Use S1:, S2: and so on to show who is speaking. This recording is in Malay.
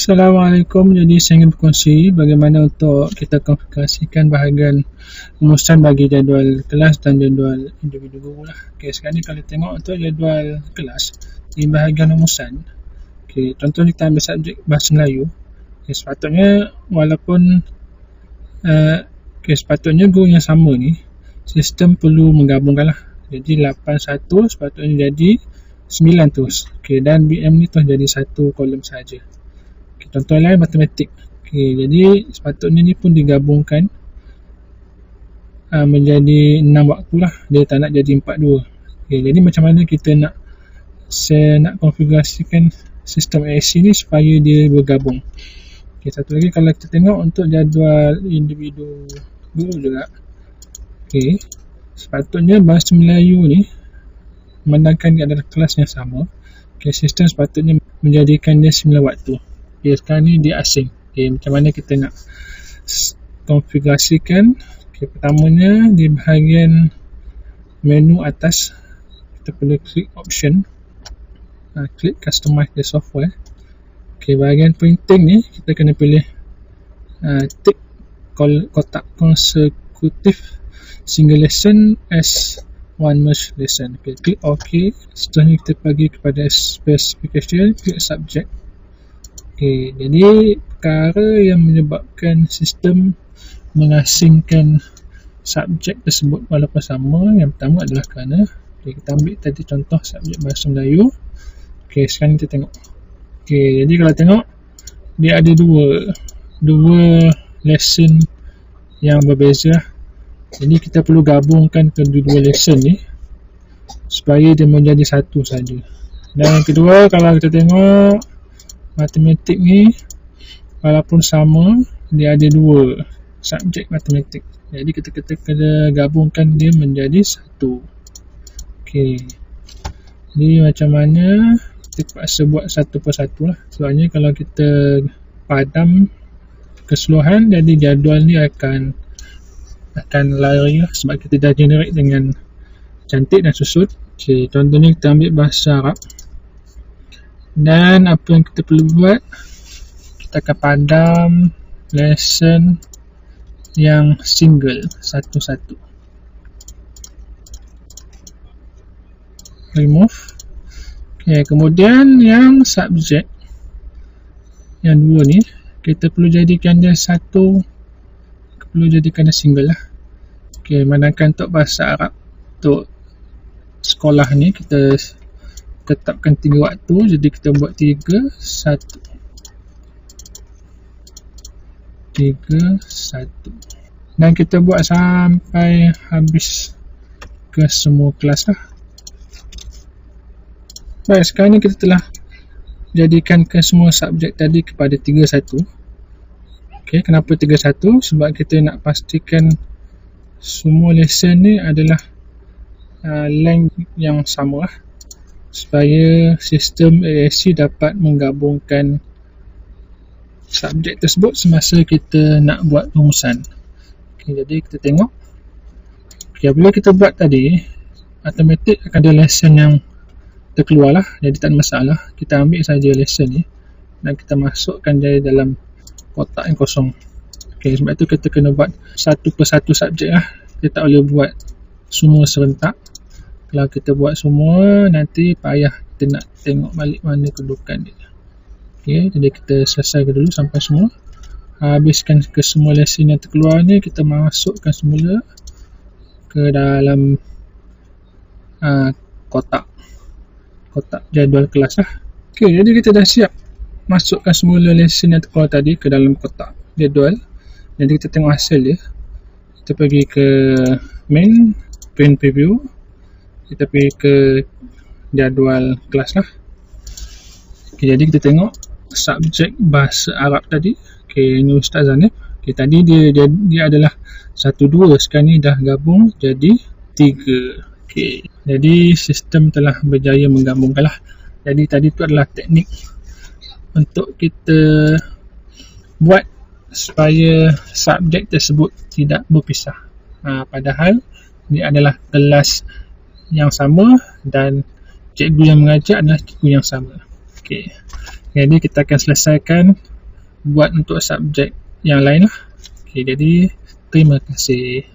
S1: Assalamualaikum. Jadi saya ingin berkongsi bagaimana untuk kita konfigurasikan bahagian rumusan bagi jadual kelas dan jadual individu guru lah. Okey, sekarang ni kalau tengok untuk jadual kelas di bahagian rumusan. Okey, contoh kita ambil subjek Bahasa Melayu. Okey, sepatutnya walaupun sepatutnya guru yang sama ni sistem perlu menggabungkan lah. Jadi 81 sepatutnya jadi 9 terus. Okey, dan BM ni terus jadi satu kolom saja. Contoh lain matematik. Okey, jadi sepatutnya ni pun digabungkan menjadi 6 waktu lah. Dia tak nak jadi 42. Okey, jadi macam mana kita nak konfigurasikan sistem ASC ni supaya dia bergabung. Okey, satu lagi kalau kita tengok untuk jadual individu guru juga. Okey, sepatutnya Bahasa Melayu ni memandangkan dia adalah kelas yang sama. Okey, sistem sepatutnya menjadikan dia 9 waktu. Okay, sekarang ni dia asing. Okay, macam mana kita nak konfigurasikan? Okay, pertamanya di bahagian menu atas kita perlu klik option, klik customize the software. Okay, bahagian printing ni kita kena pilih tick kotak konsekutif single lesson as one merge lesson. Okay, klik OK. Seterusnya kita pergi kepada specification, klik subject. Okey, jadi perkara yang menyebabkan sistem mengasingkan subjek tersebut walaupun sama, yang pertama adalah kerana kita ambil tadi contoh subjek Bahasa Melayu. Okey, sekarang kita tengok. Okey, jadi kalau tengok dia ada dua lesson yang berbeza. Jadi kita perlu gabungkan kedua lesson ni supaya dia menjadi satu saja. Dan yang kedua, kalau kita tengok matematik ni walaupun sama, dia ada dua subjek matematik. Jadi kita kena gabungkan dia menjadi satu. Okey, jadi macam mana kita terpaksa buat satu persatu lah. Sebabnya kalau kita padam keseluruhan, jadi jadual ni akan lari lah, sebab kita dah generate dengan cantik dan susut. Okey, contohnya kita ambil bahasa Arab. Dan apa yang kita perlu buat, kita akan padam lesson yang single satu-satu. Remove. Okay, kemudian yang subjek yang dua ni kita perlu jadikan dia satu, perlu jadikan dia single lah. Okay, manakala untuk bahasa Arab, untuk sekolah ni kita tetapkan 3 waktu, jadi kita buat 3, 1. Dan kita buat sampai habis ke semua kelas lah. Baik, sekarang ni kita telah jadikan ke semua subjek tadi kepada 3-1. Okay, kenapa 3-1? Sebab kita nak pastikan semua lesson ni adalah length yang sama lah, supaya sistem ASC dapat menggabungkan subjek tersebut semasa kita nak buat rumusan. Okay, jadi kita tengok. Okay, bila kita buat tadi, automatik akan ada lesson yang terkeluar lah, jadi tak ada masalah. Kita ambil saja lesson ni dan kita masukkan dia dalam kotak yang kosong. Okay, sebab itu kita kena buat satu persatu subjek lah. Kita tak boleh buat semua serentak. Kalau kita buat semua, nanti payah kita nak tengok balik mana kedudukan dia. Okay, jadi kita selesaikan dulu sampai semua. Habiskan ke semua lesson yang terkeluar ni, kita masukkan semula ke dalam kotak jadual kelas lah. Okay, jadi kita dah siap masukkan semula lesson yang terkeluar tadi ke dalam kotak jadual. Jadi kita tengok hasil dia. Kita pergi ke main, print preview. Kita pergi ke jadual kelas lah. Okay, jadi kita tengok subjek Bahasa Arab tadi. Okay, ini Ustaz Zanif. Okay, tadi dia adalah 1-2, sekarang ni dah gabung jadi 3. Okay, jadi sistem telah berjaya menggabungkan lah. Jadi tadi tu adalah teknik untuk kita buat supaya subjek tersebut tidak berpisah. Padahal dia adalah kelas yang sama dan cikgu yang mengajar adalah cikgu yang sama. Okey. Jadi kita akan selesaikan buat untuk subjek yang lain lah. Okay, jadi terima kasih.